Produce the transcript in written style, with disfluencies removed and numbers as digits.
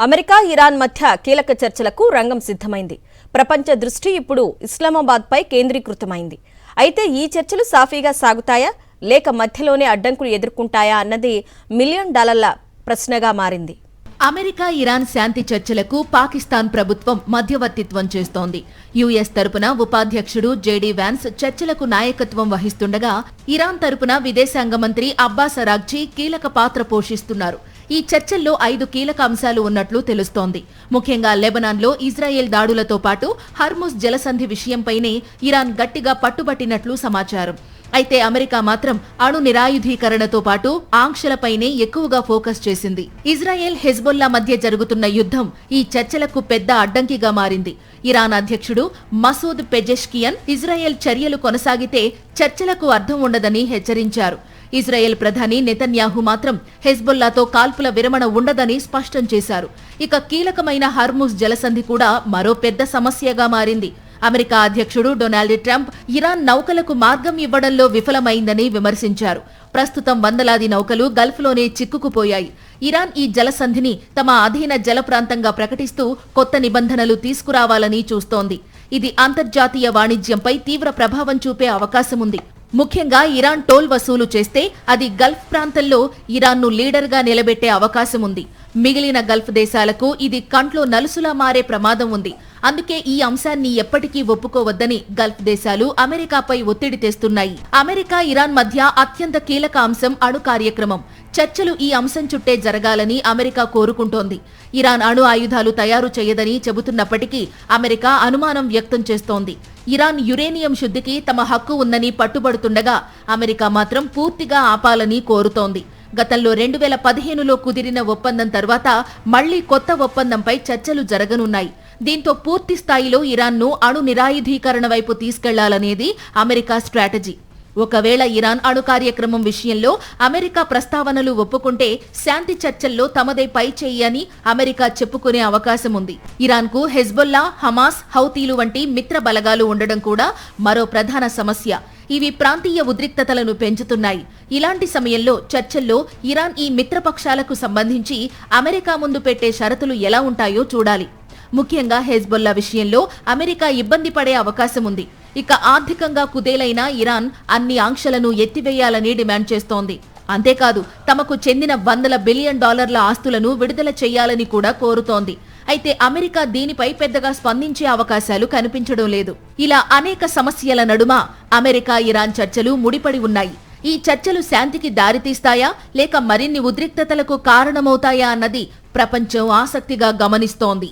America Iran మధ్య కీలక చర్చలకు రంగం సిద్ధమైంది. ప్రపంచ దృష్టి ఇప్పుడు ఇస్లామాబాద్పై కేంద్రీకృతమైంది. అయితే ఈ చర్చలు సాఫీగా సాగుతాయా లేక మధ్యలోనే అడ్డంకులు ఎదుర్కొంటాయా అన్నది $1 మిలియన్ ప్రశ్నగా మారింది. అమెరికా ఇరాన్ శాంతి చర్చలకు పాకిస్తాన్ ప్రభుత్వం మధ్యవర్తిత్వం చేస్తోంది. యుఎస్ తరపున ఉపాధ్యక్షుడు జేడీ వ్యాన్స్ చర్చలకు నాయకత్వం వహిస్తుండగా ఇరాన్ తరపున విదేశాంగ మంత్రి అబ్బాస్ అరాగ్జీ కీలక పాత్ర పోషిస్తున్నారు. ఈ చర్చల్లో 5 కీలక అంశాలు ఉన్నట్లు తెలుస్తోంది. ముఖ్యంగా లెబనాన్లో ఇజ్రాయెల్ దాడులతో పాటు హర్ముజ్ జలసంధి విషయంపైనే ఇరాన్ గట్టిగా పట్టుబట్టినట్లు సమాచారం. అయితే అమెరికా మాత్రం అణు నిరాయుధీకరణతో పాటు ఆంక్షలపైనే ఎక్కువగా ఫోకస్ చేసింది. ఇజ్రాయెల్ హెజ్బొల్లా మధ్య జరుగుతున్న యుద్ధం ఈ చర్చలకు పెద్ద అడ్డంకిగా మారింది. ఇరాన్ అధ్యక్షుడు మసూద్ పెజెష్కియన్ ఇజ్రాయెల్ చర్యలు కొనసాగితే చర్చలకు అర్థం ఉండదని హెచ్చరించారు. ఇజ్రాయెల్ ప్రధాని నెతన్యాహు మాత్రం హెజ్బొల్లాతో కాల్పుల విరమణ ఉండదని స్పష్టం చేశారు. ఇక కీలకమైన హర్ముజ్ జలసంధి కూడా మరో పెద్ద సమస్యగా మారింది. అమెరికా అధ్యక్షుడు డొనాల్డ్ ట్రంప్ ఇరాన్ నౌకలకు మార్గం ఇవ్వడంలో విఫలమైందని విమర్శించారు. ప్రస్తుతం వందలాది నౌకలు గల్ఫ్లోనే చిక్కుకుపోయాయి. ఇరాన్ ఈ జలసంధిని తమ అధీన జల ప్రాంతంగా ప్రకటిస్తూ కొత్త నిబంధనలు తీసుకురావాలని చూస్తోంది. ఇది అంతర్జాతీయ వాణిజ్యంపై తీవ్ర ప్రభావం చూపే అవకాశముంది. ముఖ్యంగా ఇరాన్ టోల్ వసూలు చేస్తే అది గల్ఫ్ ప్రాంతంలో ఇరాన్ను లీడర్గా నిలబెట్టే అవకాశం ఉంది. మిగిలిన గల్ఫ్ దేశాలకు ఇది కంట్లో నలుసులా మారే ప్రమాదం ఉంది. అందుకే ఈ అంశాన్ని ఎప్పటికీ ఒప్పుకోవద్దని గల్ఫ్ దేశాలు అమెరికాపై ఒత్తిడి తెస్తున్నాయి. అమెరికా ఇరాన్ మధ్య అత్యంత కీలక అంశం అణు కార్యక్రమం. చర్చలు ఈ అంశం చుట్టే జరగాలని అమెరికా కోరుకుంటోంది. ఇరాన్ అణు ఆయుధాలు తయారు చేయదని చెబుతున్నప్పటికీ అమెరికా అనుమానం వ్యక్తం చేస్తోంది. ఇరాన్ యురేనియం శుద్ధికి తమ హక్కు ఉందని పట్టుబడుతుండగా అమెరికా మాత్రం పూర్తిగా ఆపాలని కోరుతోంది. గతంలో 2015లో కుదిరిన ఒప్పందం తర్వాత మళ్లీ కొత్త ఒప్పందంపై చర్చలు జరగనున్నాయి. దీంతో పూర్తి స్థాయిలో ఇరాన్ను అణు నిరాయుధీకరణ వైపు తీసుకెళ్లాలనేది అమెరికా స్ట్రాటజీ. ఒకవేళ ఇరాన్ అణు కార్యక్రమం విషయంలో అమెరికా ప్రస్తావనలు ఒప్పుకుంటే శాంతి చర్చల్లో తమదే పై చేయి అని అమెరికా చెప్పుకునే అవకాశం ఉంది. ఇరాన్కు హెజ్బొల్లా, హమాస్, హౌతీలు వంటి మిత్ర బలగాలు ఉండడం కూడా మరో ప్రధాన సమస్య. ఇవి ప్రాంతీయ ఉద్రిక్తతలను పెంచుతున్నాయి. ఇలాంటి సమయంలో చర్చల్లో ఇరాన్ ఈ మిత్రపక్షాలకు సంబంధించి అమెరికా ముందు పెట్టే షరతులు ఎలా ఉంటాయో చూడాలి. ముఖ్యంగా హెజ్బొల్లా విషయంలో అమెరికా ఇబ్బంది పడే అవకాశం ఉంది. ఇక ఆర్థికంగా కుదేలైన ఇరాన్ అన్ని ఆంక్షలను ఎత్తివేయాలని డిమాండ్ చేస్తోంది. అంతేకాదు తమకు చెందిన $100 బిలియన్ ఆస్తులను విడుదల చేయాలని కూడా కోరుతోంది. అయితే అమెరికా దీనిపై పెద్దగా స్పందించే అవకాశాలు కనిపించడం లేదు. ఇలా అనేక సమస్యల నడుమ అమెరికా ఇరాన్ చర్చలు ముడిపడి ఉన్నాయి. ఈ చర్చలు శాంతికి దారితీస్తాయా లేక మరిన్ని ఉద్రిక్తతలకు కారణమవుతాయా అన్నది ప్రపంచం ఆసక్తిగా గమనిస్తోంది.